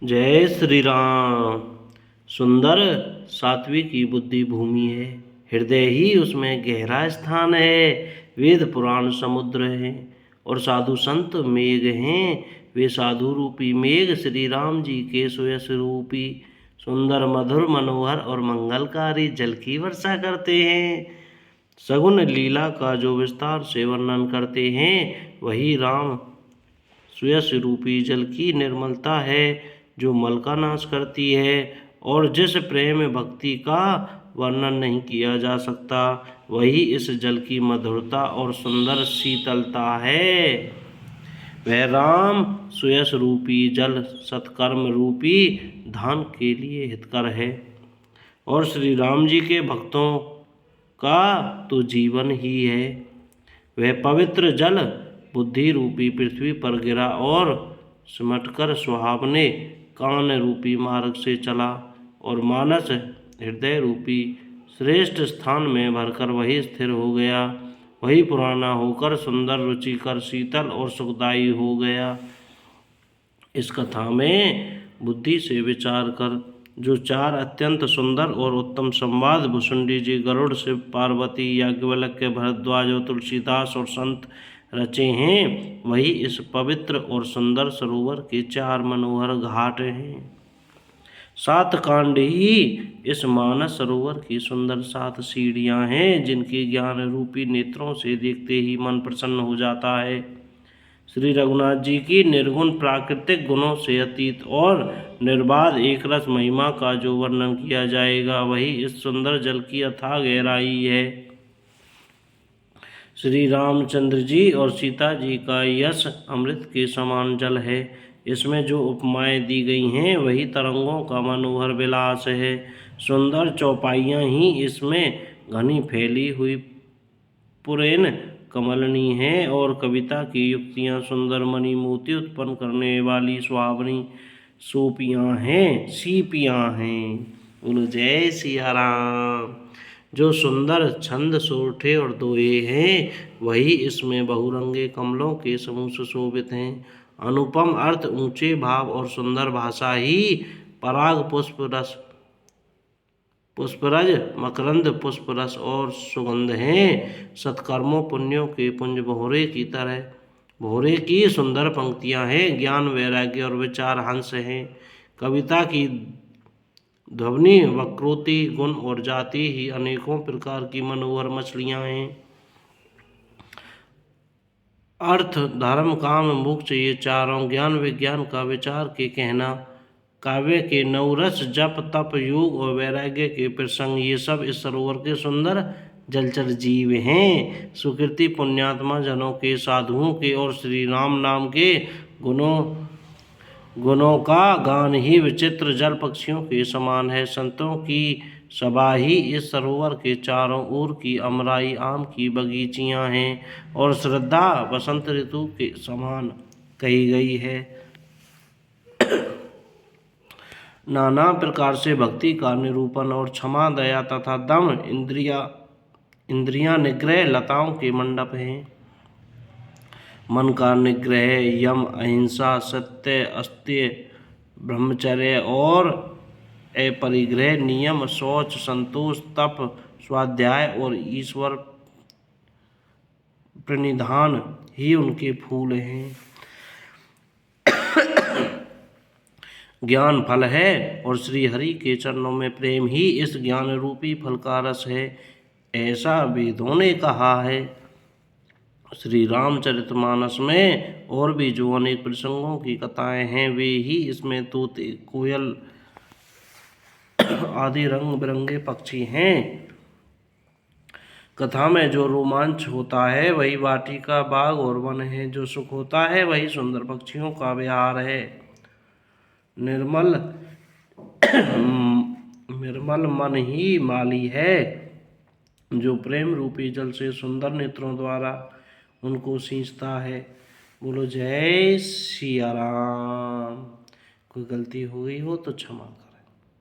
जय श्री राम। सुंदर सात्विक की बुद्धि भूमि है, हृदय ही उसमें गहरा स्थान है। वेद पुराण समुद्र है और साधु संत मेघ हैं। वे साधु रूपी मेघ श्री राम जी के सुयश रूपी सुंदर मधुर मनोहर और मंगलकारी जल की वर्षा करते हैं। सगुन लीला का जो विस्तार से वर्णन करते हैं वही राम सुयश रूपी जल की निर्मलता है, जो मल का नाश करती है। और जिस प्रेम भक्ति का वर्णन नहीं किया जा सकता, वही इस जल की मधुरता और सुंदर शीतलता है। वह राम सुयश रूपी जल सत्कर्म रूपी धान के लिए हितकर है और श्री राम जी के भक्तों का तो जीवन ही है। वह पवित्र जल बुद्धि रूपी पृथ्वी पर गिरा और सिमटकर सुहावने कान रूपी मार्ग से चला और मानस हृदय रूपी श्रेष्ठ स्थान में भरकर वही स्थिर हो गया। वही पुराना होकर सुंदर रुचिकर शीतल और सुखदायी हो गया। इस कथा में बुद्धि से विचार कर जो चार अत्यंत सुंदर और उत्तम संवाद भुसुंडी जी, गरुड़, शिव पार्वती, याज्ञवल्क्य, भरद्वाज और तुलसीदास और संत रचे हैं, वही इस पवित्र और सुंदर सरोवर के चार मनोहर घाट हैं। 7 कांड ही इस मानस सरोवर की सुंदर 7 सीढ़ियां हैं, जिनके ज्ञान रूपी नेत्रों से देखते ही मन प्रसन्न हो जाता है। श्री रघुनाथ जी की निर्गुण प्राकृतिक गुणों से अतीत और निर्बाध एक रस महिमा का जो वर्णन किया जाएगा, वही इस सुंदर जल की अथाह गहराई है। श्री रामचंद्र जी और सीता जी का यश अमृत के समान जल है। इसमें जो उपमाएं दी गई हैं वही तरंगों का मनोहर विलास है। सुंदर चौपाइयाँ ही इसमें घनी फैली हुई पुरैन कमलनी हैं और कविता की युक्तियाँ सुंदर मणि मोती उत्पन्न करने वाली सुहावनी सीपियाँ हैं। बोलो जय सिया राम। जो सुंदर छंद सोरठे और दोहे हैं वही इसमें बहुरंगे कमलों के समूह सुशोभित हैं। अनुपम अर्थ, ऊंचे भाव और सुंदर भाषा ही पराग पुष्परज मकरंद पुष्प रस और सुगंध हैं। सत्कर्मों पुण्यों के पुंज भोरे की तरह भोरे की सुंदर पंक्तियां हैं। ज्ञान वैराग्य और विचार हंस हैं। कविता की ध्वनि वक्रोति गुण और जाति ही अनेकों प्रकार की मनोहर मछलियां हैं। अर्थ धर्म काम मोक्ष ये चारों ज्ञान विज्ञान का विचार के कहना। काव्य के नवरस जप तप योग और वैराग्य के प्रसंग, ये सब इस सरोवर के सुंदर जलचर जीव हैं। सुकृति पुण्यात्मा जनों के, साधुओं के और श्री राम नाम के गुणों का गान ही विचित्र जल पक्षियों के समान है। संतों की सभा ही इस सरोवर के चारों ओर की अमराई आम की बगीचियां हैं और श्रद्धा बसंत ऋतु के समान कही गई है। नाना प्रकार से भक्ति का निरूपण और क्षमा दया तथा दम इंद्रिया निग्रह लताओं के मंडप हैं। मन का निग्रह, यम, अहिंसा, सत्य, अस्त्य, ब्रह्मचर्य और अपरिग्रह, नियम, शौच, संतोष, तप, स्वाध्याय और ईश्वर प्रणिधान ही उनके फूल हैं। ज्ञान फल है और श्री हरि के चरणों में प्रेम ही इस ज्ञान रूपी फल का रस है, ऐसा वेदों ने कहा है। श्री रामचरितमानस में और भी जो अनेक प्रसंगों की कथाएं हैं, वे ही इसमें तोते, कोयल आदि रंग बिरंगे पक्षी हैं। कथा में जो रोमांच होता है वही वाटिका, बाग और वन है। जो सुख होता है वही सुंदर पक्षियों का विहार है। निर्मल मन ही माली है, जो प्रेम रूपी जल से सुंदर नेत्रों द्वारा उनको सींचता है। बोलो जय सिया राम। कोई गलती हो गई हो तो क्षमा।